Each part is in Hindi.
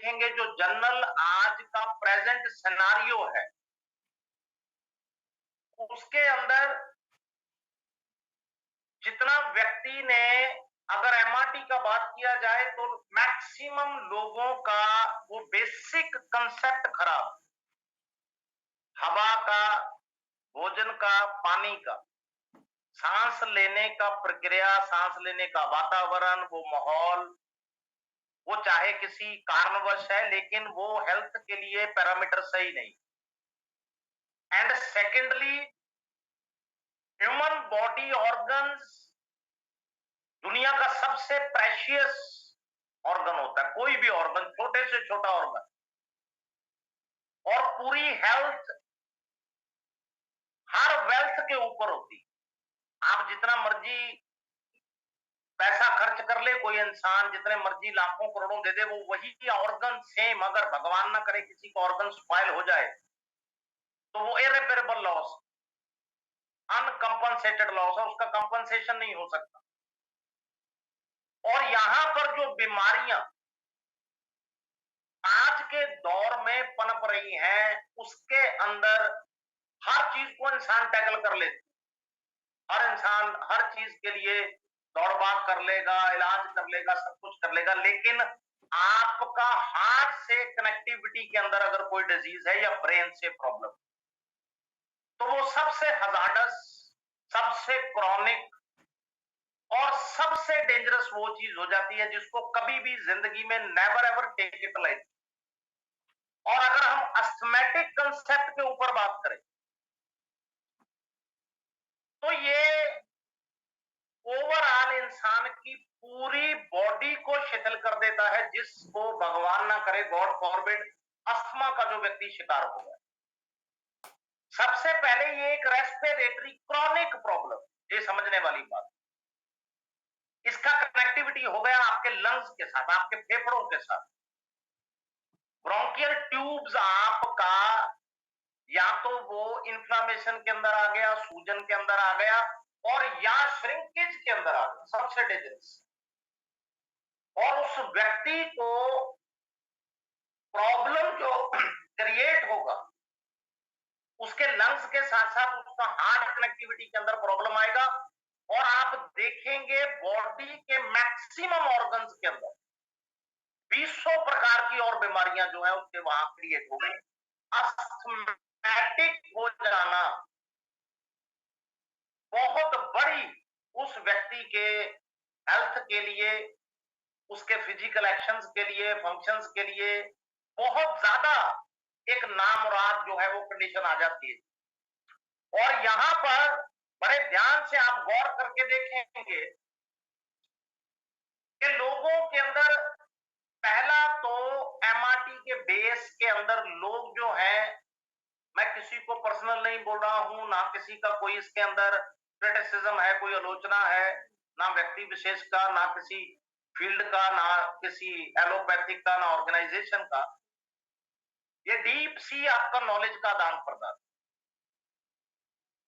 देखेंगे जो जनरल आज का प्रेजेंट सिनारियो है, उसके अंदर जितना व्यक्ति ने, अगर एमआरटी का बात किया जाए तो मैक्सिमम लोगों का वो बेसिक कंसेप्ट खराब, हवा का, भोजन का, पानी का, सांस लेने का प्रक्रिया, सांस लेने का वातावरण, वो माहौल, वो चाहे किसी कारणवश है लेकिन वो हेल्थ के लिए पैरामीटर सही नहीं। And secondly, human body organs दुनिया का सबसे प्रेशियस ऑर्गन होता है, कोई भी ऑर्गन, छोटे से छोटा ऑर्गन, और पूरी हेल्थ हर वेल्थ के ऊपर होती। आप जितना मर्जी पैसा खर्च कर ले, कोई इंसान जितने मर्जी लाखों करोड़ों दे दे, वो वही ऑर्गन सेम, अगर भगवान ना करे किसी का ऑर्गन स्पॉइल हो जाए तो वो इरेपरेबल लॉस, अनकंपनसेटेड लॉस है, उसका कंपनसेशन नहीं हो सकता। और यहां पर जो बीमारियां आज के दौर में पनप रही हैं, उसके अंदर हर चीज को इंसान टैकल कर लेते, हर इंसान हर चीज के लिए दौड़ भाग कर लेगा, इलाज कर लेगा, सब कुछ कर लेगा, लेकिन आपका हार्ट से कनेक्टिविटी के अंदर अगर कोई डिजीज है या ब्रेन से प्रॉब्लम, तो वो सबसे हजार्डस, सबसे क्रॉनिक और सबसे डेंजरस वो चीज हो जाती है जिसको कभी भी जिंदगी में never ever take it like. और अगर हम अस्थमेटिक कंसेप्ट के ऊपर बात करें तो ये ओवरऑल इंसान की पूरी बॉडी को शिथिल कर देता है, जिसको भगवान ना करे, गॉड फॉरबिड, अस्थमा का जो व्यक्ति शिकार हो गया। सबसे पहले ये एक रेस्पिरेटरी क्रॉनिक प्रॉब्लम, ये समझने वाली बात, इसका कनेक्टिविटी हो गया आपके लंग्स के साथ, आपके फेफड़ों के साथ। ब्रोंकियल ट्यूब्स आपका या तो वो इन्फ्लामेशन के अंदर आ गया, सूजन के अंदर आ गया, और या श्रिंकेज के अंदर आ गया, सबसे डेंजरस। और उस व्यक्ति को प्रॉब्लम जो क्रिएट होगा, उसके लंग्स के साथ साथ उसका हार्ट कनेक्टिविटी के अंदर प्रॉब्लम आएगा। और आप देखेंगे बॉडी के मैक्सिमम ऑर्गन्स के अंदर 200 प्रकार की और बीमारियां जो है उसके वहां क्रिएट हो गई। अस्थमैटिक हो जाना बहुत बड़ी उस व्यक्ति के हेल्थ के लिए, उसके फिजिकल एक्शंस के लिए, फंक्शंस के लिए बहुत ज्यादा एक नामुराद जो है वो कंडीशन आ जाती है। और यहां पर बड़े ध्यान से आप गौर करके देखेंगे कि लोगों के अंदर पहला तो एमआरटी के बेस के अंदर लोग जो हैं, मैं किसी को पर्सनल नहीं बोल रहा हूं, ना किसी का कोई इसके अंदर क्रिटिसिज्म है, कोई आलोचना है, ना व्यक्ति विशेष का, ना किसी फील्ड का, ना किसी एलोपैथिक का, ना ऑर्गेनाइजेशन का। ये डीप सी आपका नॉलेज का आदान प्रदान।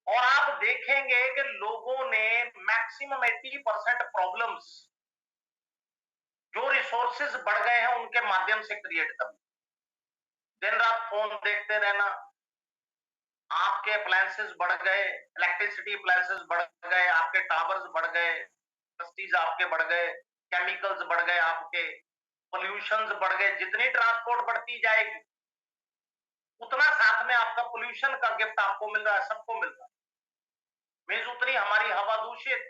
और आप देखेंगे कि लोगों ने मैक्सिमम 80% प्रॉब्लम्स जो रिसोर्सेज बढ़ गए हैं उनके माध्यम से क्रिएट कर, दिन रात फोन देखते रहना, आपके अप्लायंसेस बढ़ गए, इलेक्ट्रिसिटी अप्लायंसेस बढ़ गए, आपके टावर्स बढ़ गए, इंडस्ट्रीज आपके बढ़ गए, केमिकल्स बढ़ गए, आपके पोल्यूशंस बढ़ गए। जितनी ट्रांसपोर्ट बढ़ती जाएगी उतना साथ में आपका पोल्यूशन का गिफ्ट आपको मिल रहा है, सबको मिल रहा है। मीन्स उतनी हमारी हवा दूषित,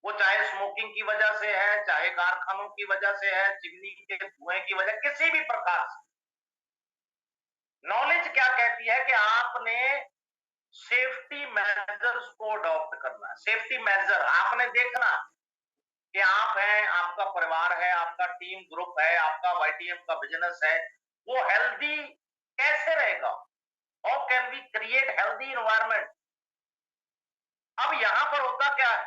वो चाहे स्मोकिंग की वजह से है, चाहे कारखानों की वजह से है, चिमनी के धुएं की वजह, किसी भी प्रकार से। नॉलेज क्या कहती है कि आपने सेफ्टी मेजर्स को अडॉप्ट करना है। सेफ्टी मेजर आपने देखना कि आप हैं, आपका परिवार है, आपका टीम ग्रुप है, आपका वाईटीएम का बिजनेस है, वो हेल्दी कैसे रहेगा। How can we create healthy environment. अब यहां पर होता क्या है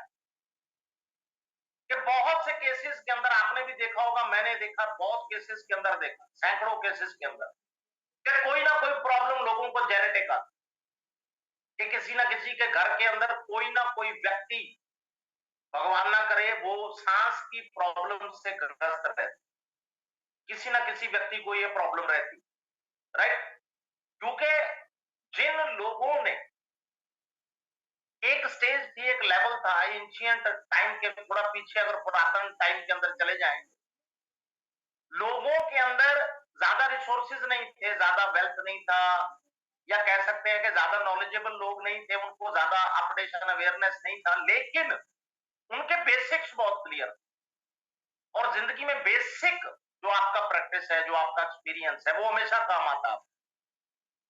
कि बहुत से केसेस के अंदर आपने भी देखा होगा, मैंने देखा, बहुत केसेस के अंदर देखा, सैकड़ों केसेस के अंदर, कि कोई ना कोई प्रॉब्लम लोगों को जेनेटिक आती, कि किसी ना किसी के घर के अंदर कोई ना कोई व्यक्ति, भगवान ना करे, वो सांस की प्रॉब्लम से ग्रस्त है। किसी ना किसी व्यक्ति को ये प्रॉब्लम रहती, राइट? क्योंकि जिन लोगों ने एक स्टेज थी, एक लेवल था, एंशियंट टाइम के थोड़ा पीछे अगर पुरातन टाइम के अंदर चले जाएं, लोगों के अंदर ज्यादा रिसोर्सेज नहीं थे, ज्यादा वेल्थ नहीं था, या कह सकते हैं कि ज्यादा नॉलेजेबल लोग नहीं थे, उनको ज्यादा अपडेशन अवेयरनेस नहीं था, लेकिन उनके बेसिक्स बहुत क्लियर। और जिंदगी में बेसिक जो आपका प्रैक्टिस है, जो आपका एक्सपीरियंस है, वो हमेशा काम आता है।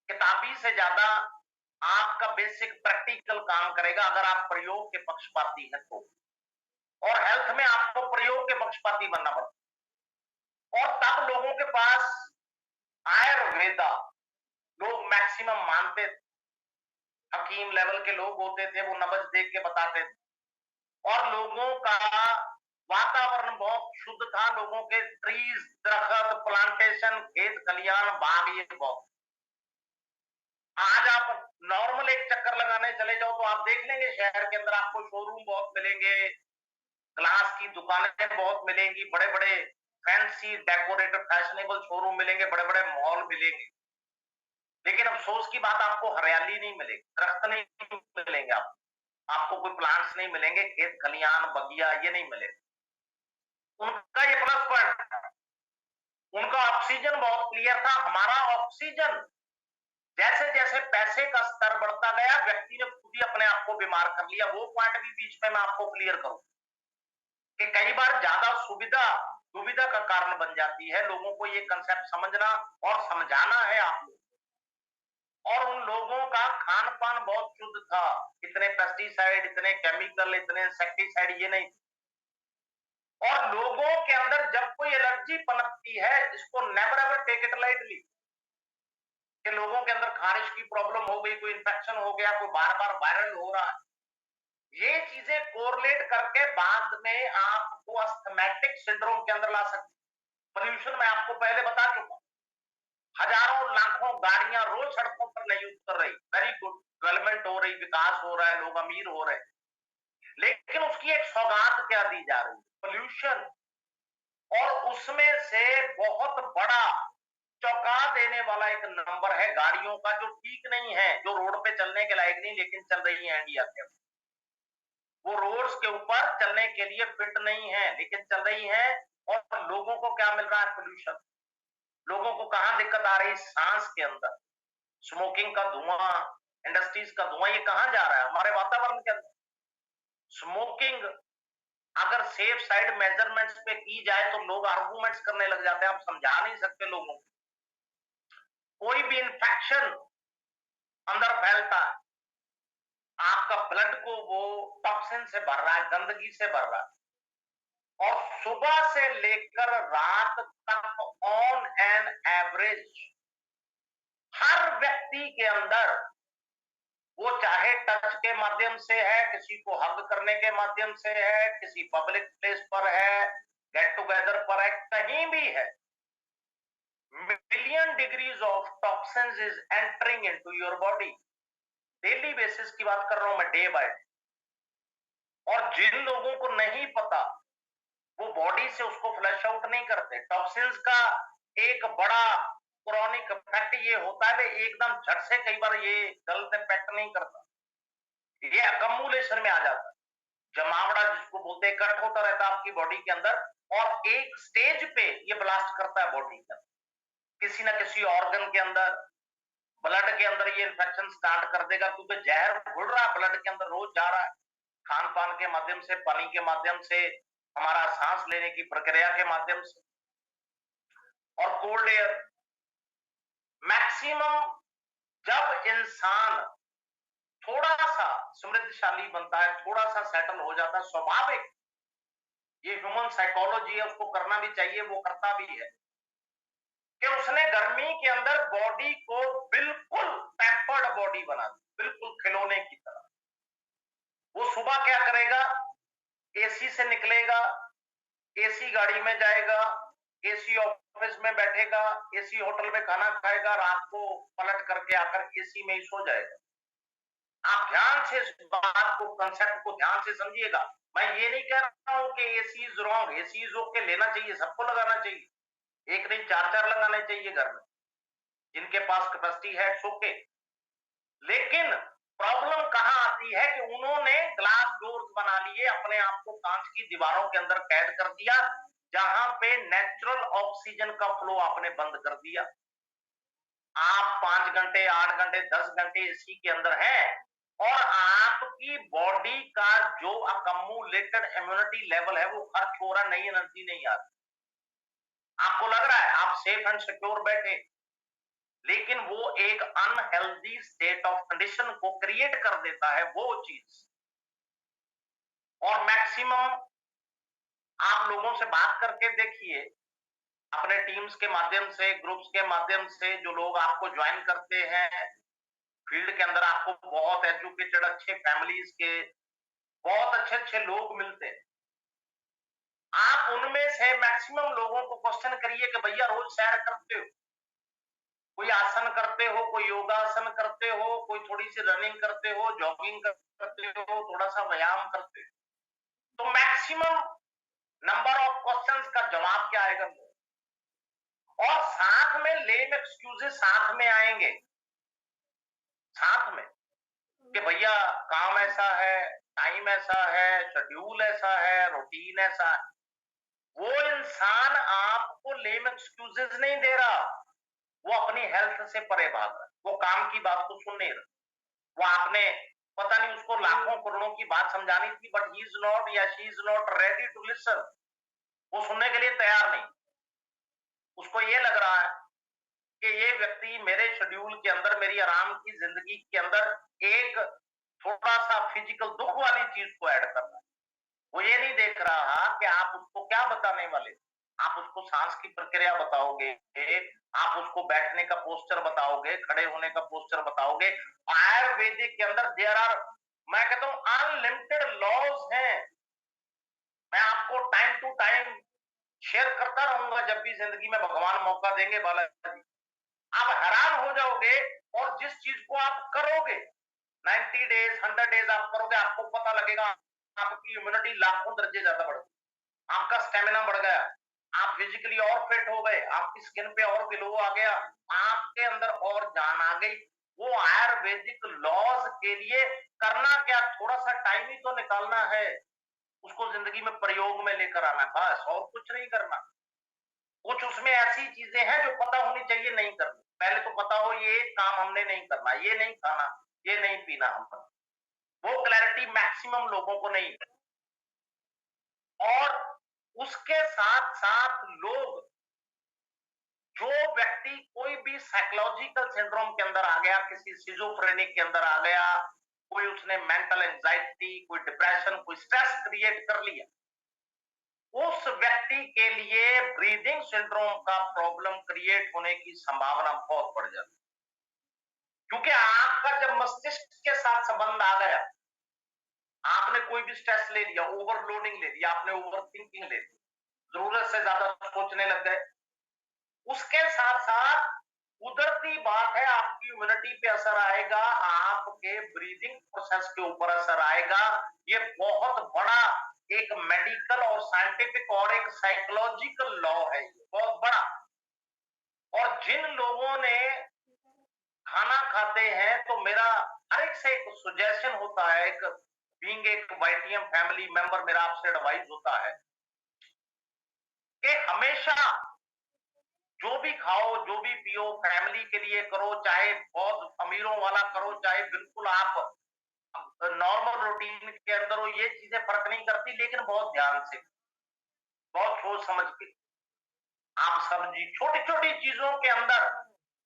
किताबी से ज्यादा आपका बेसिक प्रैक्टिकल काम करेगा अगर आप प्रयोग के पक्षपाती हैं तो। और हेल्थ में आपको प्रयोग के पक्षपाती बनना पड़ता, और तब लोगों के पास आयुर्वेदा लोग मैक्सिमम मानते थे। हकीम लेवल के लोग होते थे, वो नब्ज देख के बताते थे, और लोगों का वातावरण बहुत शुद्ध था। लोगों के ट्रीज, दरख्त, प्लांटेशन, खेत खलियान, बाग, ये बहुत। आज आप नॉर्मल एक चक्कर लगाने चले जाओ तो आप देख लेंगे शहर के अंदर आपको शोरूम बहुत मिलेंगे, ग्लास की दुकानें बहुत मिलेंगी, बड़े बड़े फैंसी डेकोरेटेड फैशनेबल शोरूम मिलेंगे, बड़े बड़े मॉल मिलेंगे। लेकिन अफसोस की बात, आपको हरियाली नहीं मिलेगी, दरख्त नहीं मिलेंगे, आपको कोई प्लांट्स नहीं मिलेंगे, खेत खलियान, बगिया, ये नहीं मिलेगा। उनका ये प्लस पॉइंट था, उनका ऑक्सीजन बहुत क्लियर था। हमारा ऑक्सीजन जैसे जैसे पैसे का स्तर बढ़ता गया, व्यक्ति ने खुद ही अपने आप को बीमार कर लिया। वो पॉइंट भी बीच में मैं आपको क्लियर करूं कि कई बार ज्यादा सुविधा दुविधा का कारण बन जाती है। लोगों को ये कंसेप्ट समझना और समझाना है आप लोग। और उन लोगों का खान पान बहुत शुद्ध था, इतने पेस्टिसाइड, इतने केमिकल, इतने इंसेक्टिसाइड ये नहीं। और लोगों के अंदर जब कोई एलर्जी पनपती है, इसको never ever take it lightly, कि लोगों के अंदर खारिश की प्रॉब्लम हो गई, कोई इंफेक्शन हो गया, कोई बार बार वायरल हो रहा है, ये चीजें कोरिलेट करके बाद में आपको अस्थमैटिक सिंड्रोम के अंदर ला सकती। पोल्यूशन मैं आपको पहले बता चुका, हजारों लाखों गाड़ियां रोज सड़कों पर नहीं उतर रही, वेरी गुड, डेवलपमेंट हो रही, विकास हो रहा है, लोग अमीर हो रहे हैं, लेकिन उसकी एक सौगात क्या दी जा रही है? पोल्यूशन। और उसमें से बहुत बड़ा चौंका देने वाला एक नंबर है गाड़ियों का, जो ठीक नहीं है, जो रोड पे चलने के लायक नहीं, लेकिन चल रही है इंडिया के अंदर। वो रोड्स के ऊपर चलने के लिए फिट नहीं है, लेकिन चल रही है। और लोगों को क्या मिल रहा है? पोल्यूशन। लोगों को कहां दिक्कत आ रही? सांस के अंदर स्मोकिंग का धुआं, इंडस्ट्रीज का धुआं, ये कहां जा रहा है? हमारे वातावरण के अंदर। स्मोकिंग अगर सेफ साइड मेजरमेंट्स पे की जाए तो लोग आर्गूमेंट्स करने लग जाते हैं, आप समझा नहीं सकते लोगों को। कोई भी इंफेक्शन अंदर फैलता है, आपका ब्लड को वो टॉक्सिन से भर रहा है, गंदगी से भर रहा है। और सुबह से लेकर रात तक ऑन एन एवरेज हर व्यक्ति के अंदर, वो चाहे टच के माध्यम से है, किसी को हग करने के माध्यम से है, किसी पब्लिक प्लेस पर है, गेट टुगेदर पर है, कहीं भी है, million degrees of toxins is entering into your body. Daily basis की बात कर रहा हूं मैं, डे बाय डे। और जिन लोगों को नहीं पता, वो बॉडी से उसको फ्लश आउट नहीं करते। टॉक्सिन्स का एक बड़ा क्रॉनिक इफेक्ट ये होता है, एकदम झट से कई बार ये गलत इफेक्ट नहीं करता, ये अकमुलेशन में आ जाता है। जमावड़ा जिसको बोलते हैं, इकट्ठ होता रहता है आपकी बॉडी के अंदर, और एक स्टेज पे ये ब्लास्ट करता है बॉडी के अंदर, किसी ना किसी ऑर्गन के अंदर, ब्लड के अंदर ये इन्फेक्शन स्टार्ट कर देगा, क्योंकि जहर घुल रहा है ब्लड के अंदर, रोज जा रहा है, खान पान के माध्यम से, पानी के माध्यम से, हमारा सांस लेने की प्रक्रिया के माध्यम से, और कोल्ड एयर। मैक्सिमम जब इंसान थोड़ा सा समृद्धशाली बनता है, थोड़ा सा सेटल हो जाता है, स्वाभाविक, ये ह्यूमन साइकोलॉजी है, उसको करना भी चाहिए, वो करता भी है, कि उसने गर्मी के अंदर बॉडी को बिल्कुल पैम्पर्ड बॉडी बना दी, बिल्कुल खिलौने की तरह। वो सुबह क्या करेगा? एसी से निकलेगा, एसी गाड़ी में जाएगा, एसी ऑफिस में बैठेगा, एसी होटल में खाना खाएगा, रात को पलट करके आकर एसी में ही सो जाएगा। आप ध्यान से इस बात को, कंसेप्ट को ध्यान से समझिएगा। मैं ये नहीं कह रहा हूं कि AC is wrong, AC is okay, लेना चाहिए, सबको लगाना चाहिए। एक नहीं, 4-4 लगाने चाहिए घर में। जिनके पास कैपेसिटी है ओके। लेकिन प्रॉब्लम कहां आती है कि उन्होंने ग्लास डोर्स बना लिए, अपने आप को कांच की दीवारों के अंदर कैद कर दिया, जहां पे नेचुरल ऑक्सीजन का फ्लो आपने बंद कर दिया। आप 5 घंटे, 8 घंटे, 10 घंटे एसी के अंदर हैं और आपकी बॉडी का जो अकम्युलेटेड इम्यूनिटी लेवल है वो खर्च हो रहा, नई एनर्जी नहीं आ रही। आपको लग रहा है आप सेफ एंड सिक्योर बैठे, लेकिन वो एक अनहेल्दी स्टेट ऑफ कंडीशन को क्रिएट कर देता है वो चीज। और मैक्सिमम आप लोगों से बात करके देखिए, अपने टीम्स के माध्यम से, ग्रुप्स के माध्यम से, जो लोग आपको ज्वाइन करते हैं फील्ड के अंदर, आपको बहुत एजुकेटेड अच्छे फैमिलीज के बहुत अच्छे अच्छे लोग मिलते हैं। आप उनमें से मैक्सिमम लोगों को क्वेश्चन करिए कि भैया रोज सैर करते हो, कोई आसन करते हो, कोई योगासन करते हो, कोई थोड़ी सी रनिंग करते हो, जॉगिंग करते हो, थोड़ा सा व्यायाम करते हो, तो मैक्सिमम नंबर ऑफ क्वेश्चंस का जवाब क्या आएगा? और साथ में लेम एक्सक्यूजेस साथ में आएंगे, साथ में, कि भैया काम ऐसा है, टाइम ऐसा है, शेड्यूल ऐसा है, रूटीन ऐसा है। वो इंसान आपको लेम एक्सक्यूजेस नहीं दे रहा, वो अपनी हेल्थ से परे भाग रहा है, वो काम की बात को सुन नहीं रहा। वो आपने पता नहीं उसको लाखों करोड़ों की बात समझानी थी, बट ही इज नॉट या she is not ready to listen. वो सुनने के लिए तैयार नहीं। उसको ये लग रहा है कि ये व्यक्ति मेरे शेड्यूल के अंदर, मेरी आराम की जिंदगी के अंदर एक थोड़ा सा फिजिकल दुख वाली चीज को ऐड कर रहा है। वो ये नहीं देख रहा कि आप उसको क्या बताने वाले। आप उसको सांस की प्रक्रिया बताओगे, आप उसको बैठने का पोस्चर बताओगे, खड़े होने का पोस्चर बताओगे। आयुर्वेदिक के अंदर देयर आर, मैं कहता हूं अनलिमिटेड लॉज हैं। मैं आपको टाइम टू टाइम शेयर करता रहूंगा जब भी जिंदगी में भगवान मौका देंगे बालाजी। आप हैरान हो जाओगे, और जिस चीज को आप करोगे 90 डेज 100 डेज आप करोगे, आपको पता लगेगा आपकी इम्यूनिटी लाखों दर्जे ज्यादा बढ़ गई, आपका स्टेमिना बढ़ गया, आप फिजिकली और फिट हो गए, आपकी स्किन पे और ग्लो आ गया, आपके अंदर और जान आ गई। वो आयुर्वेदिक लॉज के लिए करना क्या, थोड़ा सा टाइम ही तो निकालना है, उसको जिंदगी में प्रयोग में लेकर आना, बस और कुछ नहीं करना। कुछ उसमें ऐसी चीजें हैं जो पता होनी चाहिए, नहीं करनी। पहले तो पता हो ये काम हमने नहीं करना, ये नहीं खाना, ये नहीं पीना हमने। वो क्लैरिटी मैक्सिमम लोगों को नहीं है। और उसके साथ साथ लोग, जो व्यक्ति कोई भी साइकोलॉजिकल सिंड्रोम के अंदर आ गया, किसी सिजोफ्रेनिक के अंदर आ गया, कोई उसने मेंटल एंजाइटी, कोई डिप्रेशन, कोई स्ट्रेस क्रिएट कर लिया, उस व्यक्ति के लिए ब्रीदिंग सिंड्रोम का प्रॉब्लम क्रिएट होने की संभावना बहुत बढ़ जाती है। क्योंकि आपका जब मस्तिष्क के साथ संबंध आ गया, आपने कोई भी स्ट्रेस ले लिया, ओवरलोडिंग ले लिया, आपने ओवर थिंकिंग ले ली, जरूरत से ज्यादा सोचने लग गए, उसके साथ साथ कुदरती बात है आपकी इम्यूनिटी पे असर आएगा, आपके ब्रीदिंग प्रोसेस के ऊपर असर आएगा। ये बहुत बड़ा एक मेडिकल और साइंटिफिक और एक साइकोलॉजिकल लॉ है, ये बहुत बड़ा। और जिन लोगों ने खाना खाते हैं, तो मेरा हर एक से एक सुजेशन होता है, एक बीइंग एक वाईटीएम फैमिली मेंबर, मेरा आपसे एडवाइस होता है कि हमेशा जो भी खाओ, जो भी पियो, फैमिली के लिए करो, चाहे बहुत अमीरों वाला करो, चाहे बिल्कुल आप नॉर्मल रूटीन के अंदर हो, ये चीजें फर्क नहीं करती, लेकिन बहुत ध्यान से, बहुत सोच समझ के आप सब्जी, छोटी छोटी चीजों के अंदर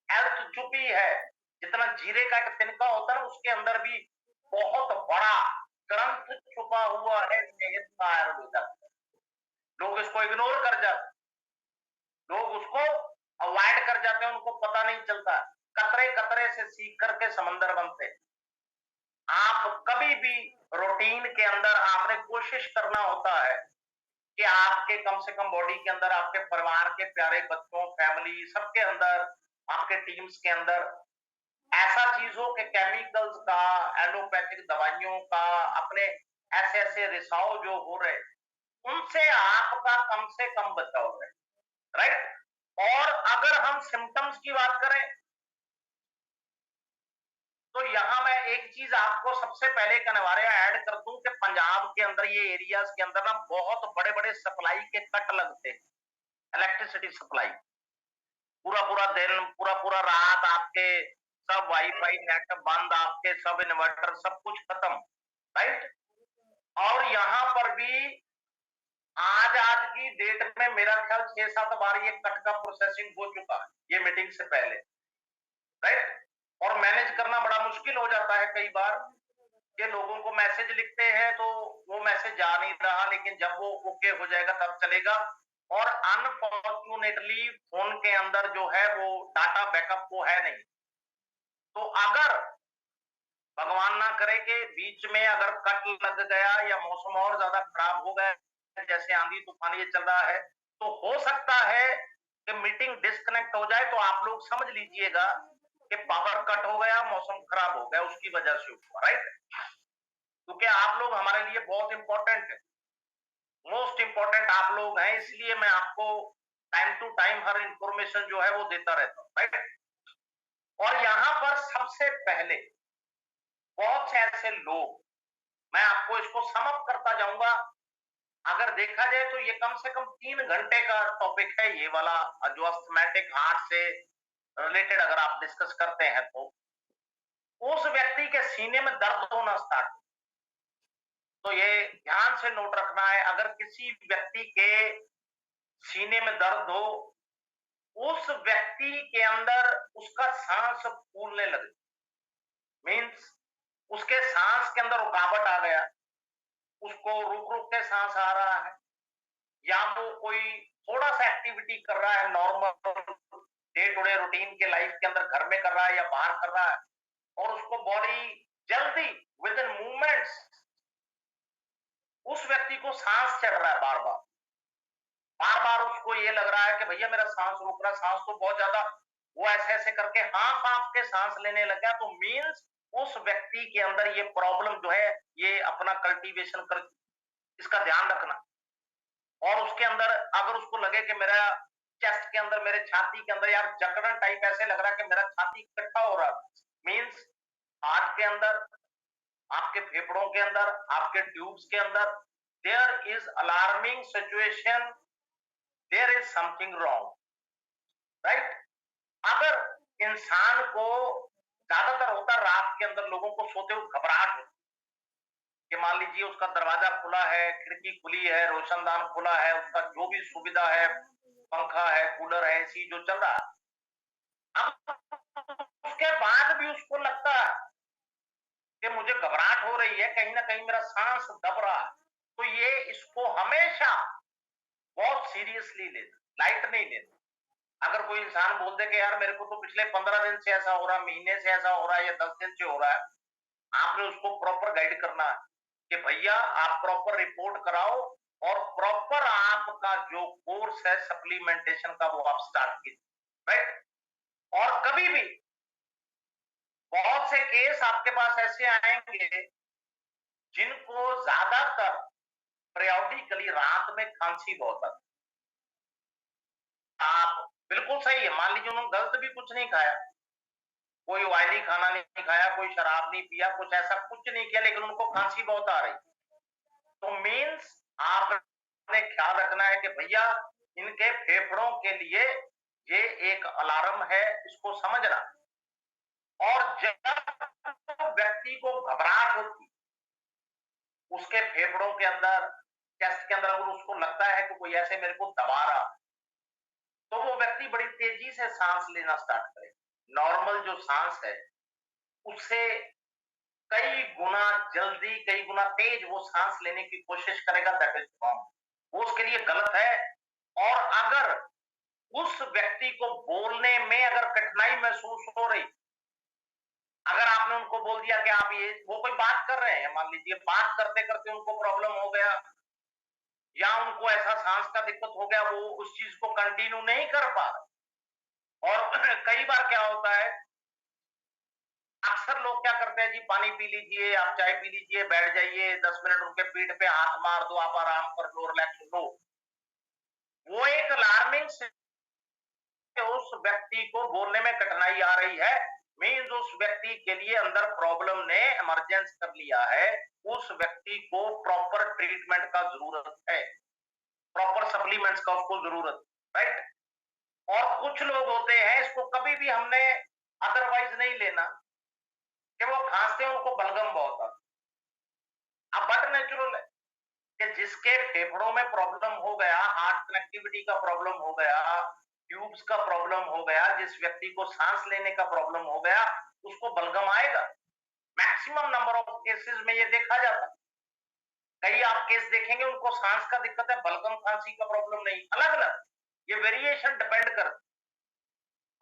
हेल्थ छुपी है। जितना जीरे का एक तिनका होता है ना, उसके अंदर भी बहुत बड़ा ग्रंथ छुपा हुआ है सेहत का, आयुर्वेदा। लोग इसको इग्नोर कर जाते, लोग उसको अवॉइड कर जाते हैं, उनको पता नहीं चलता। कतरे कतरे से सीख करके समंदर बनते। आप कभी भी रूटीन के अंदर आपने कोशिश करना होता है कि आपके कम से कम बॉडी के अंदर, आपके परिवार के प्यारे बच्चों, फैमिली सबके अंदर, आपके टीम्स के अंदर ऐसा चीज हो कि केमिकल्स का, एलोपैथिक दवाइयों का, अपने ऐसे ऐसे रिसाव जो हो रहे, उनसे आपका कम से कम बचाव है, राइट। और अगर हम सिम्टम्स की बात करें तो यहां मैं एक चीज आपको सबसे पहले कनवारे ऐड कर दूं कि पंजाब के अंदर ये एरियाज के अंदर ना बहुत बड़े बड़े सप्लाई के कट लगते हैं, इलेक्ट्रिसिटी सप्लाई। पूरा पूरा दिन, पूरा पूरा रात आपके सब वाईफाई नेट बंद, आपके सब इन्वर्टर सब कुछ खत्म, राइट। और यहां पर भी आज आज की डेट में मेरा ख्याल 6-7 बार ये कट का प्रोसेसिंग हो चुका है ये मीटिंग से पहले, राइट। और मैनेज करना बड़ा मुश्किल हो जाता है कई बार, ये लोगों को मैसेज लिखते हैं तो वो मैसेज जा नहीं रहा, लेकिन जब वो ओके हो जाएगा तब चलेगा। और अनफॉर्चुनेटली फोन के अंदर जो है वो डाटा बैकअप वो है नहीं। तो अगर भगवान ना करे कि बीच में अगर कट लग गया या मौसम और ज्यादा खराब हो गया, जैसे आंधी तूफान ये चल रहा है, तो हो सकता है कि मीटिंग डिस्कनेक्ट हो जाए। तो आप लोग समझ लीजिएगा कि पावर कट हो गया, मौसम खराब हो गया, उसकी वजह से हुआ, राइट। क्योंकि आप लोग हमारे लिए बहुत इंपॉर्टेंट है, मोस्ट इंपॉर्टेंट आप लोग हैं, इसलिए मैं आपको टाइम टू टाइम हर इंफॉर्मेशन जो है वो देता रहता हूं, राइट। और यहां पर सबसे पहले बहुत से ऐसे लोग, मैं आपको इसको सम अप करता जाऊंगा। अगर देखा जाए तो ये कम से कम 3 घंटे का टॉपिक है ये वाला, जो अस्थमैटिक हार्ट से रिलेटेड अगर आप डिस्कस करते हैं तो उस व्यक्ति के सीने में दर्द होना स्टार्ट। तो ये ध्यान से नोट रखना है, अगर किसी व्यक्ति के सीने में दर्द हो, उस व्यक्ति के अंदर उसका सांस फूलने लगे, मीन्स उसके सांस के अंदर रुकावट आ गया, उसको रुक रुक के सांस आ रहा है, या वो कोई थोड़ा सा एक्टिविटी कर रहा है normal day to day routine के लाइफ के अंदर, घर में कर रहा है या बाहर कर रहा है, और उसको बॉडी जल्दी विद इन मूवमेंट्स उस व्यक्ति को सांस चढ़ रहा है, बार बार बार बार उसको ये लग रहा है कि भैया मेरा सांस रुक रहा है, सांस तो बहुत ज्यादा, वो ऐसे ऐसे करके हाफ हाफ के सांस लेने लगा, तो मीन्स उस व्यक्ति के अंदर ये प्रॉब्लम जो है ये अपना कल्टीवेशन कर, इसका ध्यान रखना। और उसके अंदर अगर उसको लगे कि मेरा चेस्ट के अंदर, मेरे छाती के अंदर यार जकड़न टाइप ऐसे लग रहा है कि मेरा छाती इकट्ठा हो रहा है, मीन्स हार्ट के अंदर, आपके फेफड़ों के अंदर, आपके ट्यूब्स के अंदर there is alarming situation, there is something wrong, right. अगर इंसान को ज्यादातर होता रात के अंदर लोगों को सोते हुए घबराहट होती, कि मान लीजिए उसका दरवाजा खुला है, खिड़की खुली है, रोशनदान खुला है, उसका जो भी सुविधा है, पंखा है, कूलर है, एसी जो चल रहा है, अब उसके बाद भी उसको लगता है कि मुझे घबराहट हो रही है, कहीं ना कहीं मेरा सांस दब रहा है, तो ये इसको हमेशा बहुत सीरियसली लेना, लाइट नहीं लेना। अगर कोई इंसान बोल दे कि यार मेरे को तो पिछले 15 दिन से ऐसा हो रहा है, महीने से ऐसा हो रहा है, या 10 दिन से हो रहा है, आपने उसको प्रॉपर गाइड करना है कि भैया आप प्रॉपर रिपोर्ट कराओ, और प्रॉपर आपका जो कोर्स है सप्लीमेंटेशन का वो आप स्टार्ट कीजिए, राइट। और कभी भी बहुत से केस आपके पास ऐसे आएंगे जिनको ज्यादातर पीरियोडिकली रात में खांसी बहुत आती, आप बिल्कुल सही है, मान लीजिए उन्होंने गलत भी कुछ नहीं खाया, कोई ऑयली खाना नहीं खाया, कोई शराब नहीं पिया, कुछ ऐसा कुछ नहीं किया, लेकिन उनको खांसी बहुत आ रही, तो मीन्स आपने ख्याल रखना है कि भैया इनके फेफड़ों के लिए ये एक अलार्म है, इसको समझना। और जब व्यक्ति को घबराहट होती, उसके फेफड़ों के अंदर, चेस्ट के अंदर, अगर उसको लगता है कि कोई ऐसे मेरे को दबा रहा, तो वो व्यक्ति बड़ी तेजी से सांस लेना स्टार्ट करे, नॉर्मल जो सांस है उससे कई गुना जल्दी, कई गुना तेज वो सांस लेने की कोशिश करेगा, दैट इज रॉन्ग, वो उसके लिए गलत है। और अगर उस व्यक्ति को बोलने में अगर कठिनाई महसूस हो रही, अगर आपने उनको बोल दिया कि आप ये, वो कोई बात कर रहे हैं, मान लीजिए बात करते करते उनको प्रॉब्लम हो गया, या उनको ऐसा सांस का दिक्कत हो गया, वो उस चीज को कंटिन्यू नहीं कर पा रहे। और कई बार क्या होता है, अक्सर लोग क्या करते हैं जी, पानी पी लीजिए, आप चाय पी लीजिए, बैठ जाइए, 10 मिनट उनके पीठ पे हाथ मार दो, आप आराम कर लो, रिलैक्स लो, वो एक अलार्मिंग उस व्यक्ति को बोलने में कठिनाई आ रही है, मीन्स उस व्यक्ति के लिए अंदर प्रॉब्लम ने इमरजेंस कर लिया है, उस व्यक्ति को प्रॉपर ट्रीटमेंट का जरूरत है, प्रॉपर सप्लीमेंट्स का उसको जरूरत, राइट। और कुछ लोग होते हैं, इसको कभी भी हमने अदरवाइज नहीं लेना कि वो खांसते हैं, उनको बलगम बहुत आता है। अब बट नेचुरल है कि जिसके फेफड़ों में प्रॉब्लम हो गया, हार्ट कनेक्टिविटी का प्रॉब्लम हो गया, ट्यूब्स का प्रॉब्लम हो गया, जिस व्यक्ति को सांस लेने का प्रॉब्लम हो गया, उसको बलगम आएगा। मैक्सिमम नंबर ऑफ केसेस में ये देखा जाता है। कई आप केस देखेंगे उनको सांस का दिक्कत है, बलगम खांसी का प्रॉब्लम नहीं, अलग अलग, ये वेरिएशन डिपेंड करता है।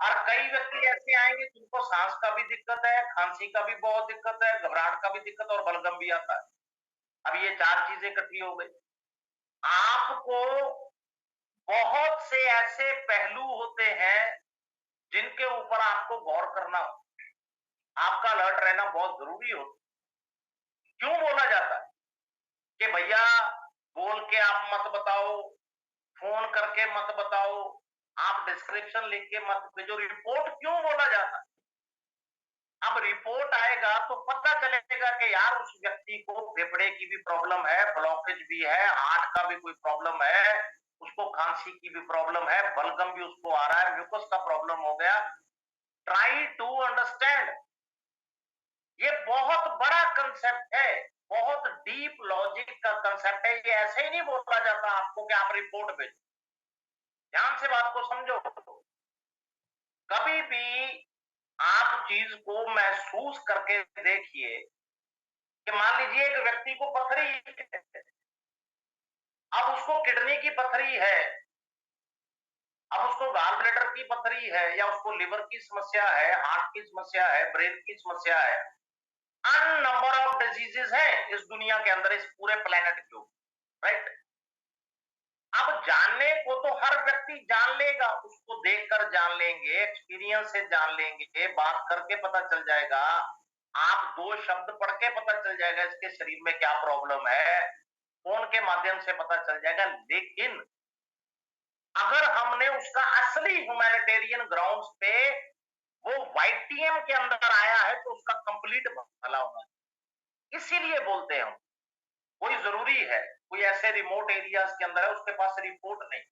और कई व्यक्ति ऐसे आएंगे जिनको सांस का भी दिक्कत है, खांसी का भी बहुत दिक्कत है, घबराहट का भी दिक्कत और बलगम भी आता है। अब ये चार चीजें इकट्ठी हो गई। आपको बहुत से ऐसे पहलू होते हैं जिनके ऊपर आपको गौर करना हो, आपका अलर्ट रहना बहुत जरूरी होता है। क्यों बोला जाता है कि भैया बोल के आप मत बताओ, फोन करके मत बताओ, आप डिस्क्रिप्शन लिख के मत भेजो, रिपोर्ट क्यों बोला जाता है? अब रिपोर्ट आएगा तो पता चलेगा कि यार उस व्यक्ति को फेफड़े की भी प्रॉब्लम है, ब्लॉकेज भी है, हार्ट का भी कोई प्रॉब्लम है, उसको खांसी की भी प्रॉब्लम है, बलगम भी उसको आ रहा है, म्यूकस का प्रॉब्लम हो गया। ट्राई टू अंडरस्टैंड, ये बहुत बड़ा कंसेप्ट है, बहुत डीप लॉजिक का कंसेप्ट है। ये ऐसे ही नहीं बोला जाता आपको कि आप रिपोर्ट भेजो। ध्यान से बात को समझो। कभी भी आप चीज को महसूस करके देखिए कि मान लीजिए एक व्यक्ति को पथरी है, अब उसको किडनी की पथरी है, अब उसको गाल ब्लैडर की पथरी है, या उसको लिवर की समस्या है, हार्ट की समस्या है, ब्रेन की समस्या है, अन नंबर ऑफ डिजीजेस हैं इस दुनिया के अंदर, इस पूरे प्लेनेट के ऊपर, राइट। अब जानने को तो हर व्यक्ति जान लेगा, उसको देखकर जान लेंगे, एक्सपीरियंस से जान लेंगे, बात करके पता चल जाएगा, आप दो शब्द पढ़ के पता चल जाएगा इसके शरीर में क्या प्रॉब्लम है, फोन के माध्यम से पता चल जाएगा। लेकिन अगर हमने उसका असली ह्यूमैनिटेरियन ग्राउंड्स पे वो वाईटीएम के अंदर आया है तो उसका कंप्लीट भला होना, इसीलिए बोलते हैं हम। कोई जरूरी है, कोई ऐसे रिमोट एरियाज के अंदर है उसके पास रिपोर्ट नहीं,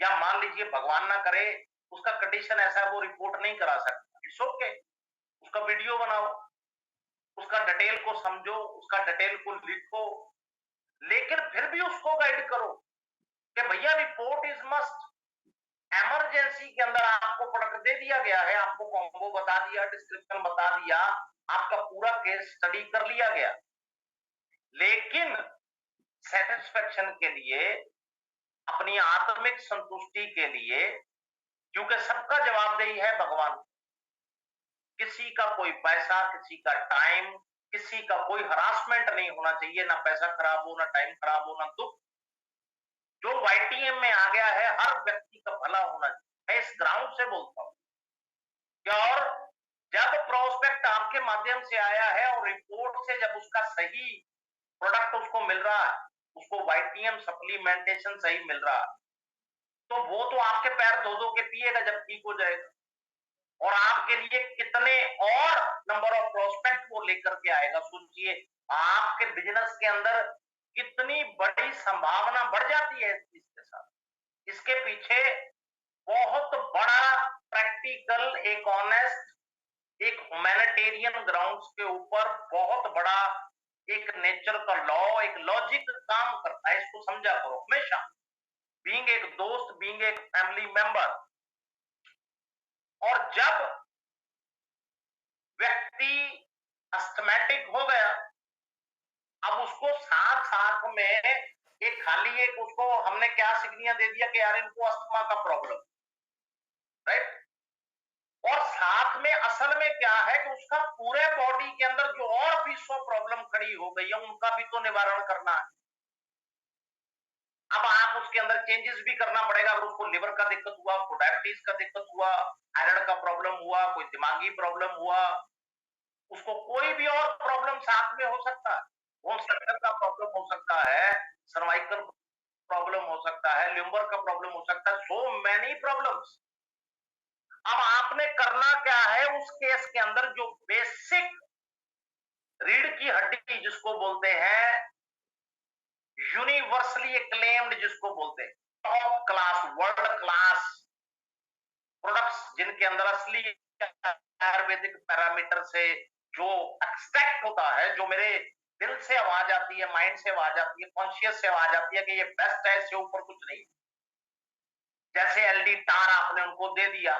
या मान लीजिए भगवान ना करे उसका कंडीशन ऐसा है वो रिपोर्ट नहीं करा सकता, इट्स ओके, उसका वीडियो बनाओ, उसका डिटेल को समझो, उसका डिटेल को लिखो, लेकिन फिर भी उसको गाइड करो कि भैया रिपोर्ट इज मस्ट। इमरजेंसी के अंदर आपको प्रोडक्ट दे दिया गया है, आपको कॉम्बो बता दिया, डिस्क्रिप्शन बता दिया, आपका पूरा केस स्टडी कर लिया गया, लेकिन सेटिस्फेक्शन के लिए, अपनी आत्मिक संतुष्टि के लिए, क्योंकि सबका जवाबदेही है भगवान, किसी का कोई पैसा, किसी का टाइम, किसी का कोई हरासमेंट नहीं होना चाहिए, ना पैसा खराब हो, ना टाइम खराब हो, ना दुख। जो वाईटीएम में आ गया है हर व्यक्ति का भला होना चाहिए, मैं इस ग्राउंड से बोलता हूं। और जब प्रोस्पेक्ट आपके माध्यम से आया है और रिपोर्ट से जब उसका सही प्रोडक्ट उसको मिल रहा है, उसको वाईटीएम सप्लीमेंटेशन सही मिल रहा है, तो वो तो आपके पैर धो धो के पिएगा जब ठीक हो जाएगा, और आपके लिए कितने और नंबर ऑफ प्रोस्पेक्ट वो लेकर के आएगा। सोचिए आपके बिजनेस के अंदर कितनी बड़ी संभावना बढ़ जाती है इस चीज के साथ। इसके पीछे बहुत बड़ा प्रैक्टिकल, एक ऑनेस्ट, एक ह्यूमैनिटेरियन ग्राउंड्स के ऊपर बहुत बड़ा एक नेचर का लॉ, एक लॉजिक काम करता है, इसको समझा करो हमेशा। बीइंग एक दोस्त, बीइंग एक फैमिली मेंबर। और जब व्यक्ति अस्थमैटिक हो गया, अब उसको साथ साथ में एक खाली एक उसको हमने क्या सिग्नल दे दिया कि यार इनको अस्थमा का प्रॉब्लम, राइट। और साथ में असल में क्या है कि उसका पूरे बॉडी के अंदर जो और भी 100 प्रॉब्लम खड़ी हो गई है उनका भी तो निवारण करना है। अब आप उसके अंदर चेंजेस भी करना पड़ेगा। अगर उसको लिवर का दिक्कत हुआ, उसको डायबिटीज का दिक्कत हुआ, आयरन का प्रॉब्लम हुआ, कोई दिमागी प्रॉब्लम हुआ, उसको कोई भी और प्रॉब्लम साथ में हो सकता है, बोन स्ट्रक्चर का प्रॉब्लम हो सकता है, सर्वाइकल प्रॉब्लम हो सकता है, लिवर का प्रॉब्लम हो सकता है, सो मेनी प्रॉब्लम्स। अब आपने करना क्या है उस केस के अंदर, जो बेसिक रीढ़ की हड्डी जिसको बोलते हैं, यूनिवर्सली एक्लेम्ड जिसको बोलते हैं, top class, world class products, जिनके अंदर असली आयुर्वेदिक पैरामीटर से जो एक्सट्रैक्ट होता है, जो मेरे दिल से आवाज आती है, माइंड से आवाज आती है, कॉन्शियस से आवाज आती है कि ये बेस्ट है, इससे ऊपर कुछ नहीं। जैसे एलडी टार आपने उनको दे दिया,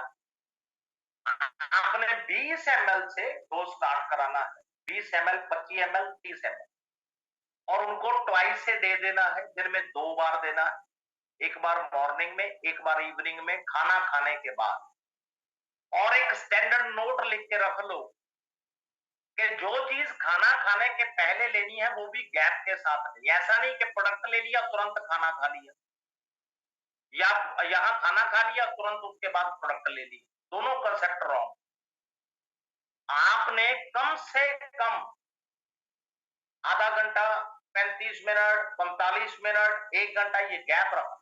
आपने 20 ml से डोज स्टार्ट कराना है, 20 ml, 25 ml, 30 ml, और उनको ट्वाइस से दे देना है, दिन में 2 बार देना है, एक बार मॉर्निंग में, एक बार इवनिंग में, खाना खाने के बाद। और एक स्टैंडर्ड नोट लिख के रख लो कि जो चीज खाना खाने के पहले लेनी है वो भी गैप के साथ लेनी। ऐसा नहीं कि प्रोडक्ट ले लिया तुरंत खाना खा लिया, या यहां खाना खा लिया तुरंत उसके बाद प्रोडक्ट ले ली, दोनों कंसेप्ट रॉन्ग। आपने कम से कम आधा घंटा, 35 मिनट, 45 मिनट, 1 घंटा ये गैप रखा।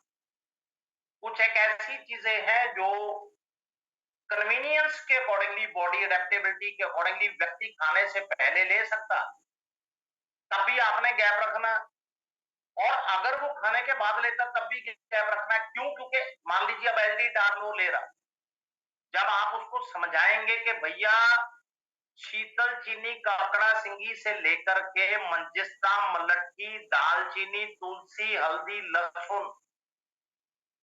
कुछ एक ऐसी चीजें हैं जो कन्वीनियंस के अकॉर्डिंगली, बॉडी अडेप्टेबिलिटी के अकॉर्डिंगली व्यक्ति खाने से पहले ले सकता, तब भी आपने गैप रखना। और अगर वो खाने के बाद लेता तब भी गैप रखना। क्यों? क्योंकि मान लीजिए अब एलडी डार्लो ले रहा, जब आप उसको समझाएंगे कि भैया शीतल चीनी, काकड़ा सिंगी से लेकर के मंजिस्ता, मलट्ठी, दालचीनी, तुलसी, हल्दी, लहसुन,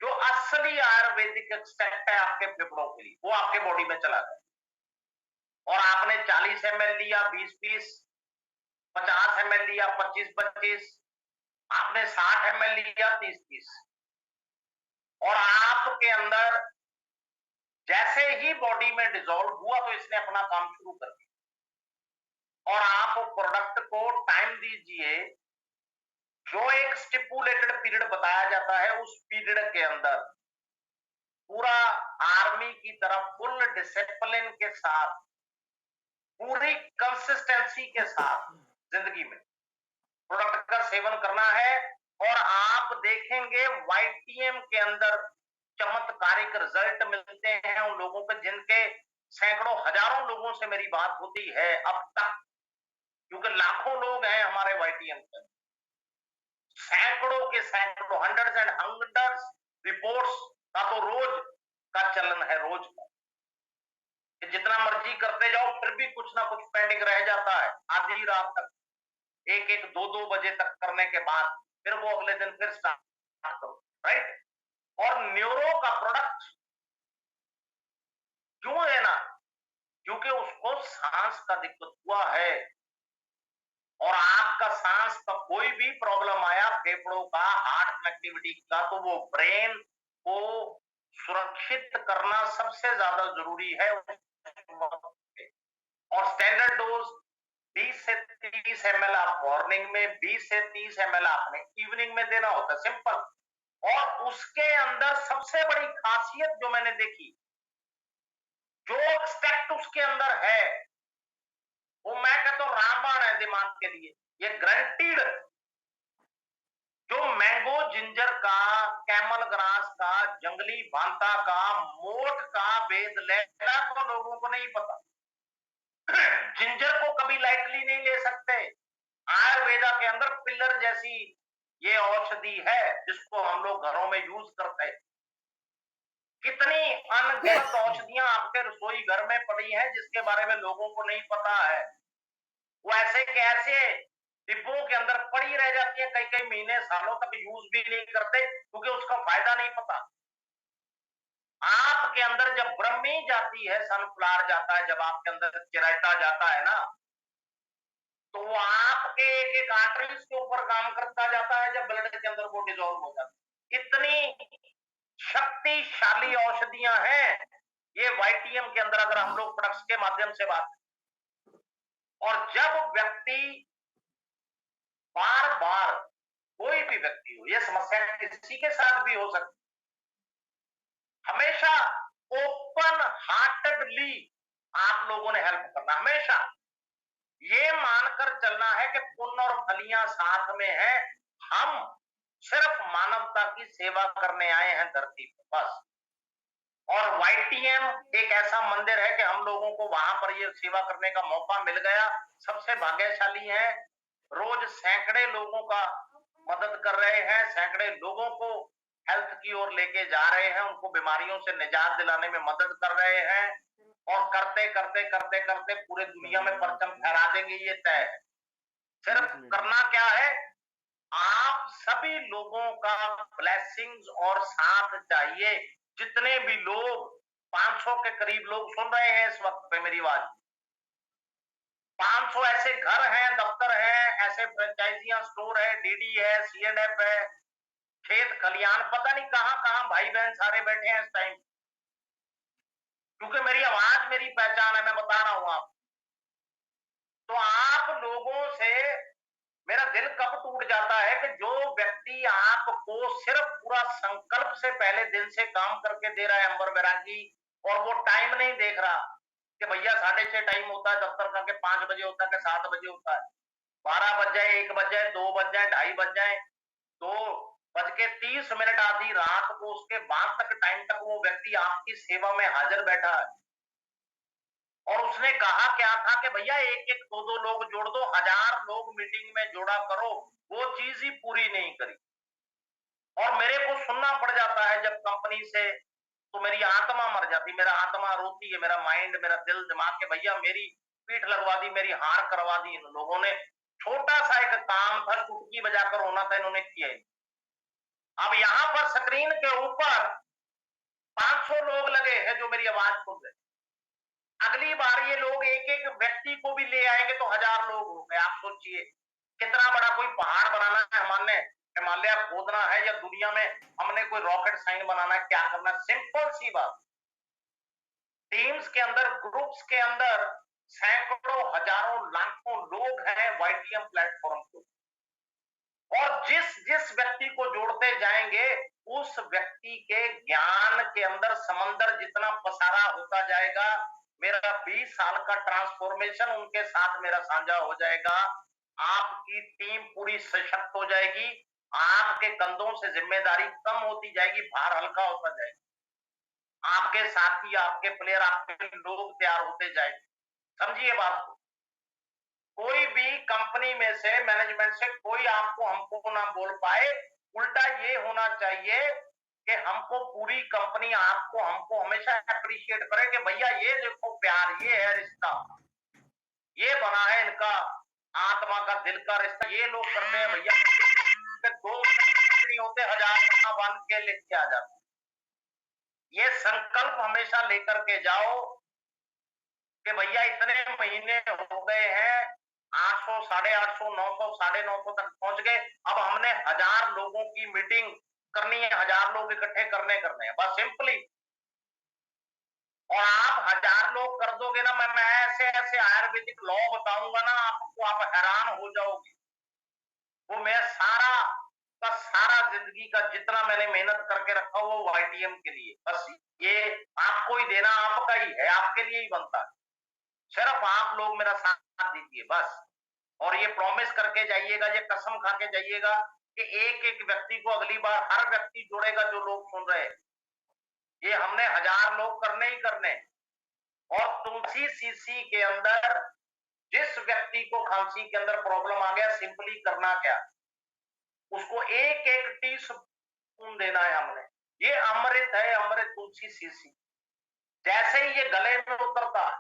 जो असली आयुर्वेदिक एक्सट्रैक्ट है आपके फेफड़ों के लिए, वो आपके बॉडी में चला गया। और आपने 40 ml लिया 20-20, 50 ml लिया 25-25, आपने 60 ml लिया 30-30, और आपके अंदर जैसे ही बॉडी में डिसॉल्व हुआ तो इसने अपना काम शुरू कर दिया। और आप प्रोडक्ट को टाइम दीजिए, जो एक स्टिपुलेटेड पीरियड बताया जाता है, उस पीरियड के अंदर पूरा आर्मी की तरफ फुल डिसिप्लिन के साथ, पूरी कंसिस्टेंसी के साथ जिंदगी में प्रोडक्ट का सेवन करना है। और आप देखेंगे वाईटीएम के अंदर चमत्कारिक रिजल्ट मिलते हैं उन लोगों को जिनके सैकड़ों हजारों लोगों से मेरी बात होती है अब तक, क्योंकि लाखों लोग हैं हमारे वाईटीएम के, सैकड़ों के सैकड़ों, हंड्रेड्स एंड हंड्रेड्स रिपोर्ट्स का तो रोज का चलन है, रोज का। जितना मर्जी करते जाओ फिर भी कुछ ना कुछ पेंडिंग रह जाता है, आधी रात तक, 1-1, 2-2 बजे तक करने के बाद फिर वो अगले दिन फिर स्टार्ट करो, राइट। और न्यूरो का प्रोडक्ट क्यों लेना? क्योंकि उसको सांस का दिक्कत हुआ है, और आपका सांस का कोई भी प्रॉब्लम आया, फेफड़ों का, हार्ट कनेक्टिविटी का, तो वो ब्रेन को सुरक्षित करना सबसे ज्यादा जरूरी है। और स्टैंडर्ड डोज 20 से 30 ml आप मॉर्निंग में, 20 से 30 ml आपने इवनिंग में देना होता है, सिंपल। और उसके अंदर सबसे बड़ी खासियत जो मैंने देखी, जो एक्सट्रैक्ट उसके अंदर है, वो मैं कहता हूं रामबाण है दिमाग के लिए, ये ग्रंटीड। जो मैंगो जिंजर का, कैमल ग्रास का, जंगली भांता का, मोट का वेद लेना तो लोगों को नहीं पता। जिंजर को कभी लाइटली नहीं ले सकते। आयुर्वेदा के अंदर पिलर जैसी ये औषधि है जिसको हम लोग घरों में यूज करते हैं। कितनी अनगिनत औषधियां आपके रसोई घर में पड़ी हैं जिसके बारे में लोगों को नहीं पता है। वो ऐसे कैसे डिब्बों के अंदर पड़ी रह जाती है, कई कई महीने, सालों तक यूज भी नहीं करते, क्योंकि उसका फायदा नहीं पता। आपके अंदर जब ब्रह्मी जाती है, सनफ्लावर जाता है, जब आपके अंदर चिरायता जाता है ना, तो वो आपके एक एक आर्टरीज के ऊपर काम करता जाता है, जब ब्लड के अंदर वो डिजोल्व हो जाता है। इतनी शक्तिशाली औषधियां हैं ये वाईटीएम के अंदर, अगर हम लोग प्रोडक्ट्स के माध्यम से बात। और जब व्यक्ति बार बार, कोई भी व्यक्ति हो, यह समस्या किसी के साथ भी हो सकती, हमेशा ओपन हार्टेडली आप लोगों ने हेल्प करना, हमेशा ये मानकर चलना है कि पुण्य और फलियां साथ में है, हम सिर्फ मानवता की सेवा करने आए हैं धरती पर, बस। और वाईटीएम एक ऐसा मंदिर है कि हम लोगों को वहां पर ये सेवा करने का मौका मिल गया। सबसे भाग्यशाली हैं। रोज सैकड़े लोगों का मदद कर रहे हैं, सैकड़े लोगों को हेल्थ की ओर लेके जा रहे हैं, उनको बीमारियों से निजात दिलाने में मदद कर रहे हैं। और करते करते करते करते पूरे दुनिया में परचम फहरा देंगे, ये तय है। सिर्फ करना क्या है, आप सभी लोगों का ब्लेसिंग्स और साथ चाहिए। जितने भी लोग 500 के करीब लोग सुन रहे हैं इस वक्त पे मेरी आवाज, 500 ऐसे घर हैं, दफ्तर हैं, ऐसे फ्रेंचाइजियां स्टोर है, डीडी है, सीएनएफ है, खेत खलियान, पता नहीं कहां कहां भाई बहन सारे बैठे हैं इस टाइम। क्योंकि मेरी आवाज मेरी पहचान है, मैं बता रहा हूं आप। तो आप लोगों से मेरा दिल कब टूट जाता है कि जो व्यक्ति आपको सिर्फ पूरा संकल्प से पहले दिन से काम करके दे रहा है अंबर बैरागी, और वो टाइम नहीं देख रहा कि भैया 6:30 टाइम होता है दफ्तर का, के 5 बजे होता है, के 7 बजे होता है, 12 बज जाए, 1 बज जाए, 2 बज जाए, 2:30 बज जाए, 2:30 आधी रात को, उसके बाद तक टाइम तक वो व्यक्ति आपकी सेवा में हाजिर बैठा है। और उसने कहा क्या था कि भैया एक एक दो दो लोग जोड़ दो, 1000 लोग मीटिंग में जोड़ा करो, वो चीज ही पूरी नहीं करी। और मेरे को सुनना पड़ जाता है जब कंपनी से, तो मेरी आत्मा मर जाती, मेरा आत्मा रोती है, मेरा माइंड, मेरा दिल दिमाग के भैया मेरी पीठ लगवा दी, मेरी हार करवा दी इन लोगों ने। छोटा सा एक काम था, चुटकी बजाकर होना था, इन्होंने किया ही। अब यहां पर स्क्रीन के ऊपर 500 लोग लगे हैं जो मेरी आवाज सुन रहे। अगली बार ये लोग एक एक व्यक्ति को भी ले आएंगे तो 1000 लोग हो गए। आप सोचिए कितना बड़ा कोई पहाड़ बनाना है, हमने हिमालय खोदना है, या दुनिया में हमने कोई रॉकेट साइन बनाना है, क्या करना है, सिंपल सी बात। टीम्स के अंदर, ग्रुप्स के अंदर सैकड़ों हजारों लाखों लोग हैं वाईटीएम प्लेटफॉर्म को, और जिस जिस व्यक्ति को जोड़ते जाएंगे उस व्यक्ति के ज्ञान के अंदर समंदर जितना पसारा होता जाएगा। मेरा 20 साल का ट्रांसफॉर्मेशन उनके साथ मेरा साझा हो जाएगा। आपकी टीम पूरी सशक्त हो जाएगी, आपके कंधों से जिम्मेदारी कम होती जाएगी, भार हल्का होता जाएगा, आपके साथी, आपके प्लेयर, आपके लोग तैयार होते जाएंगे। समझिए बात को। कोई भी कंपनी में से, मैनेजमेंट से कोई आपको हमको ना बोल पाए। उल्टा ये होना चाहिए कि हमको पूरी कंपनी आपको हमको हमेशा अप्रिशिएट करे कि भैया ये देखो प्यार, ये है रिश्ता, ये बना है इनका आत्मा का दिल का रिश्ता, ये लोग करते हैं भैया। दो नहीं होते, 1000 बन के लेके आ जाते। ये संकल्प हमेशा लेकर के जाओ कि भैया इतने महीने हो गए हैं, 800, 850, 900, 950 तक पहुंच गए। अब हमने 1000 लोगों की मीटिंग करनी है, 1000 लोग इकट्ठे करने हैं, बस सिंपली। और आप 1000 लोग कर दोगे ना, मैं ऐसे ऐसे आयुर्वेदिक लॉ बताऊंगा ना आपको, आप हैरान हो जाओगे। वो मैं सारा का सारा जिंदगी का जितना मैंने मेहनत करके रखा वो वाईटीएम के लिए, बस ये आपको ही देना, आपका ही है, आपके लिए ही बनता है। सिर्फ आप लोग मेरा साथ दीजिए बस। और ये प्रॉमिस करके जाइएगा, ये कसम खा के जाइएगा कि एक एक व्यक्ति को अगली बार हर व्यक्ति जोड़ेगा जो लोग सुन रहे हैं। ये हमने 1000 लोग करने ही करने। और तुलसी सीसी के अंदर जिस व्यक्ति को खांसी के अंदर प्रॉब्लम आ गया, सिंपली करना क्या, उसको एक एक टी स्पून देना है हमने। ये अमृत है, अमृत तुलसी सीसी। जैसे ही ये गले में उतरता है,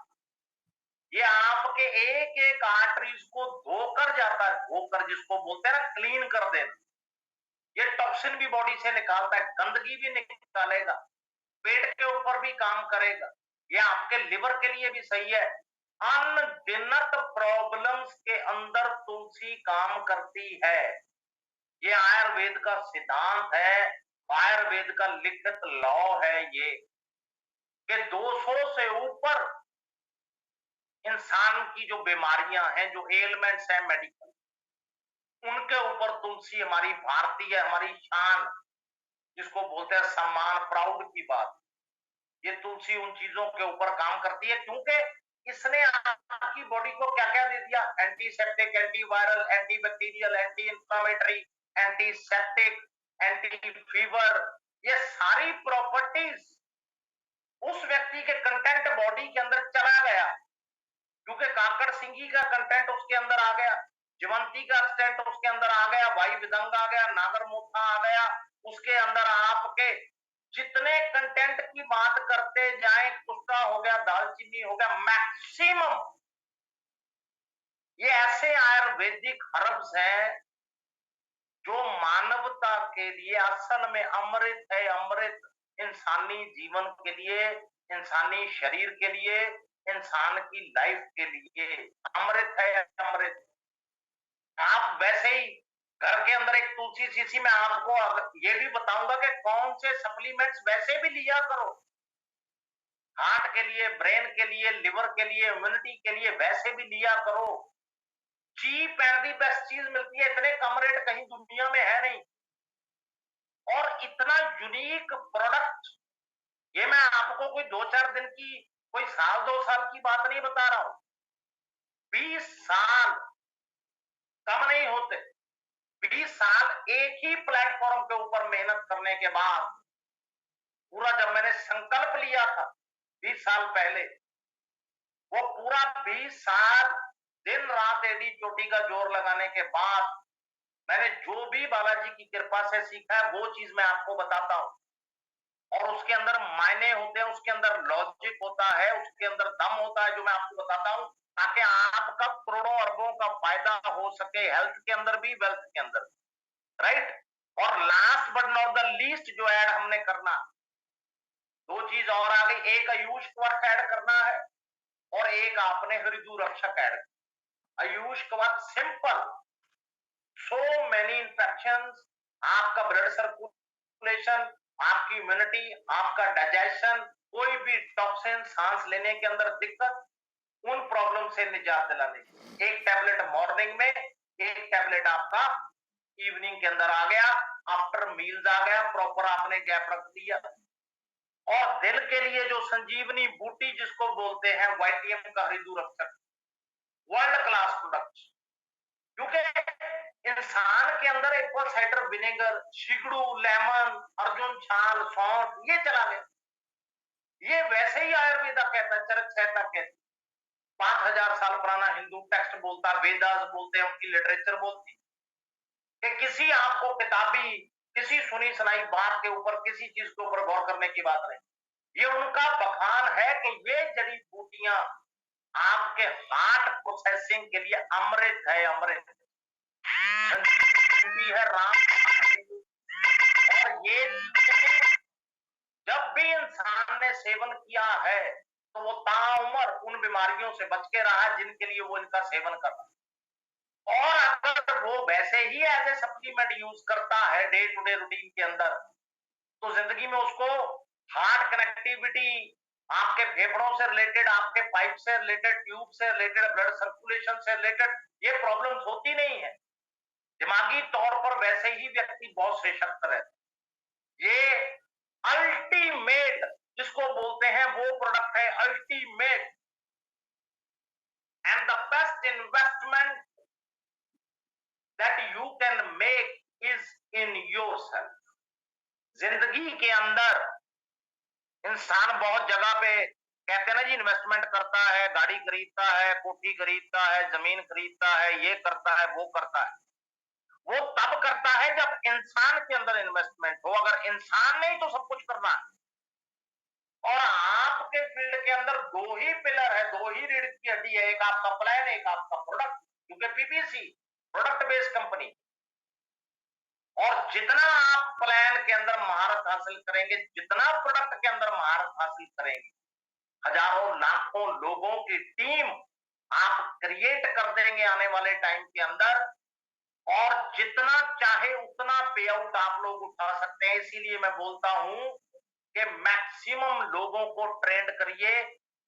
ये आपके एक एक आर्टरीज को धोकर जाता है, धोकर, जिसको बोलते हैं ना क्लीन कर देना। ये टॉक्सिन भी बॉडी से निकालता है, गंदगी भी निकालेगा, पेट के ऊपर भी काम करेगा, ये आपके लिवर के लिए भी सही है। अनगिनत प्रॉब्लम्स के अंदर तुलसी काम करती है। ये आयुर्वेद का सिद्धांत है, आयुर्वेद का लिखित लॉ है ये, कि 200 से ऊपर इंसान की जो बीमारियां हैं, जो एलिमेंट्स हैं मेडिकल, उनके ऊपर तुलसी हमारी भारतीय, हमारी शान, जिसको बोलते हैं सम्मान, प्राउड की बात। ये तुलसी उन चीजों के ऊपर काम करती है क्योंकि इसने आपकी बॉडी को क्या क्या दे दिया, antiseptic, antiviral, antibacterial, anti inflammatory, antiseptic, anti fever, ये सारी प्रॉपर्टीज उस व्यक्ति के कंटेंट बॉडी के अंदर चला गया, क्योंकि काकड़ सिंगी का कंटेंट उसके अंदर आ गया, जवंती का कंटेंट उसके अंदर आ गया, वाई विदंग आ गया, नागर मोथा आ गया, उसके अंदर आपके जितने कंटेंट की बात करते जाए, उसका हो गया, दालचीनी हो गया, मैक्सिमम। ये ऐसे आयुर्वेदिक हर्ब्स हैं जो मानवता के लिए असल में अमृत है, अमृत। इंसानी जीवन के लिए, इंसानी शरीर के लिए, इंसान की लाइफ के लिए अमृत है, अमृत। आप वैसे ही घर के अंदर एक तुलसी शीशी में आपको ये भी बताऊंगा कि कौन से सप्लीमेंट्स वैसे भी लिया करो, हार्ट के लिए, ब्रेन के लिए, लिवर के लिए, इम्यूनिटी के लिए वैसे भी लिया करो। चीप एंड दी बेस्ट चीज मिलती है, इतने कम रेट कहीं दुनिया में है नहीं, और इतना यूनिक प्रोडक्ट। ये मैं आपको कोई 2-4 दिन की, कोई साल 2 साल की बात नहीं बता रहा हूं, 20 साल कम नहीं होते। 20 साल एक ही प्लेटफॉर्म के ऊपर मेहनत करने के बाद, पूरा जब मैंने संकल्प लिया था 20 साल पहले, वो पूरा 20 साल दिन रात एडी चोटी का जोर लगाने के बाद मैंने जो भी बालाजी की कृपा से सीखा है वो चीज मैं आपको बताता हूं। और उसके अंदर मायने होते हैं, उसके अंदर लॉजिक होता है, उसके अंदर दम होता है, जो मैं आपको बताता हूं, ताकि आपका करोड़ों अरबों का फायदा हो सके, हेल्थ के अंदर भी, वेल्थ के अंदर भी, राइट। और last but not the least जो ऐड हमने करना, 2 चीज और आ गई, एक आयुष कवच ऐड करना है और एक आपने हृदय रक्षक ऐड। आयुष कवच सिंपल, सो मेनी इंफेक्शन, आपका ब्लड सर्कुलेशन, आपकी इम्यूनिटी, आपका डाइजेशन, कोई भी टॉक्सिन, सांस लेने के अंदर दिक्कत, उन प्रॉब्लम से निजात दिलाने की। एक टैबलेट मॉर्निंग में, एक टैबलेट आपका इवनिंग के अंदर आ गया, आफ्टर मील्स आ गया, प्रॉपर आपने गैप रख दिया। और दिल के लिए जो संजीवनी बूटी जिसको बोलते हैं, वाइटियम का हृदय रक्षक, वर्ल्ड क्लास प्रोडक्ट। क्योंकि इंसान के अंदर एप्पल साइडर विनेगर, शिगड़ू, लेमन, अर्जुन छाल, सौंठ, ये चला गया। ये वैसे ही आयुर्वेदा कहता है, चरक संहिता कहती, 5,000 साल पुराना हिंदू टेक्स्ट बोलता, वेदास बोलते हैं, उनकी लिटरेचर बोलती कि किसी आपको किताबी, किसी सुनी सुनाई बात के ऊपर, किसी चीज के ऊपर गौर करने की बात नहीं। ये उनका बखान है कि ये जड़ी बूटियां आपके हार्ट प्रोसेसिंग के लिए अमृत है, अमृत भी है, राम। और ये जब भी इंसान ने सेवन किया है तो वो ताउम्र उन बीमारियों से बच के रहा जिनके लिए वो इनका सेवन कर रहा है। और अगर वो वैसे ही एज ए सप्लीमेंट यूज करता है डे टू डे रूटीन के अंदर, तो जिंदगी में उसको हार्ट कनेक्टिविटी, आपके फेफड़ों से रिलेटेड, आपके पाइप से रिलेटेड, ट्यूब से रिलेटेड, ब्लड सर्कुलेशन से रिलेटेड ये प्रॉब्लम्स होती नहीं है। दिमागी तौर पर वैसे ही व्यक्ति बहुत सशक्त रहता है। ये अल्टीमेट जिसको बोलते हैं वो प्रोडक्ट है, ultimate and the best investment that you can make is in yourself. जिंदगी के अंदर इंसान बहुत जगह पे कहते हैं ना जी, इन्वेस्टमेंट करता है, गाड़ी खरीदता है, कोठी खरीदता है, जमीन खरीदता है, ये करता है, वो करता है। वो तब करता है जब इंसान के अंदर इन्वेस्टमेंट हो। अगर इंसान नहीं तो सब कुछ करना है। और आपके फील्ड के अंदर 2 ही पिलर है, 2 ही रीढ़ की हड्डी है, एक आपका प्लान, एक आपका प्रोडक्ट। क्योंकि पीपीसी प्रोडक्ट बेस्ड कंपनी, और जितना आप प्लान के अंदर महारत हासिल करेंगे, जितना प्रोडक्ट के अंदर महारत हासिल करेंगे, हजारों लाखों लोगों की टीम आप क्रिएट कर देंगे आने वाले टाइम के अंदर। और जितना चाहे उतना पे आउट आप लोग उठा सकते हैं। इसीलिए मैं बोलता हूं कि मैक्सिमम लोगों को ट्रेंड करिए,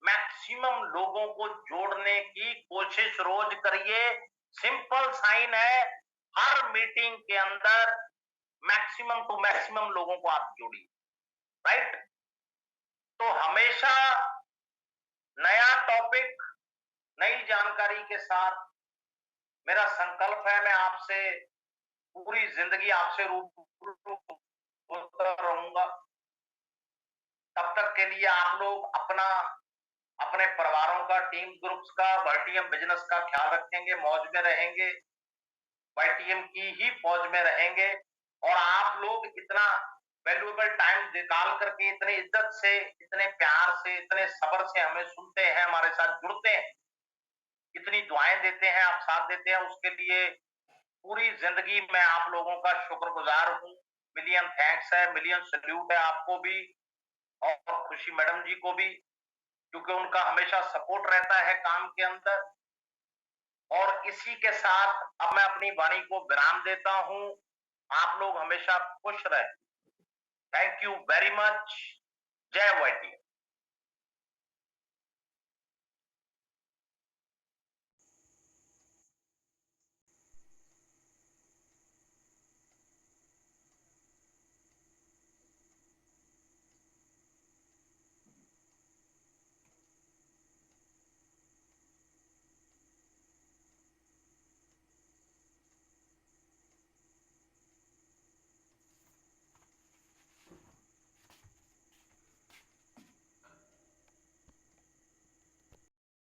मैक्सिमम लोगों को जोड़ने की कोशिश रोज करिए। सिंपल साइन है, हर मीटिंग के अंदर मैक्सिमम टू मैक्सिमम लोगों को आप जोड़िए, राइट। तो हमेशा नया टॉपिक, नई जानकारी के साथ मेरा संकल्प है, मैं आपसे पूरी जिंदगी आपसे रूबरू होता रहूंगा। तब तक के लिए आप लोग अपना, अपने परिवारों का, टीम ग्रुप्स का, वर्टीएम बिजनेस का ख्याल रखेंगे, मौज में रहेंगे, वाईटीएम की ही फौज में रहेंगे। और आप लोग इतना वैल्यूएबल टाइम निकाल करके इतनी इज्जत से, इतने प्यार से, इतने सब्र से हमें सुनते हैं, हमारे साथ जुड़ते हैं, इतनी दुआएं देते हैं, आप साथ देते हैं, उसके लिए पूरी जिंदगी मैं आप लोगों का शुक्रगुजार हूँ। मिलियन थैंक्स है, मिलियन सैल्यूट है आपको भी और खुशी मैडम जी को भी, क्योंकि उनका हमेशा सपोर्ट रहता है काम के अंदर। और इसी के साथ अब मैं अपनी वाणी को विराम देता हूं। आप लोग हमेशा खुश रहें। Thank you very much. जय वाईटी।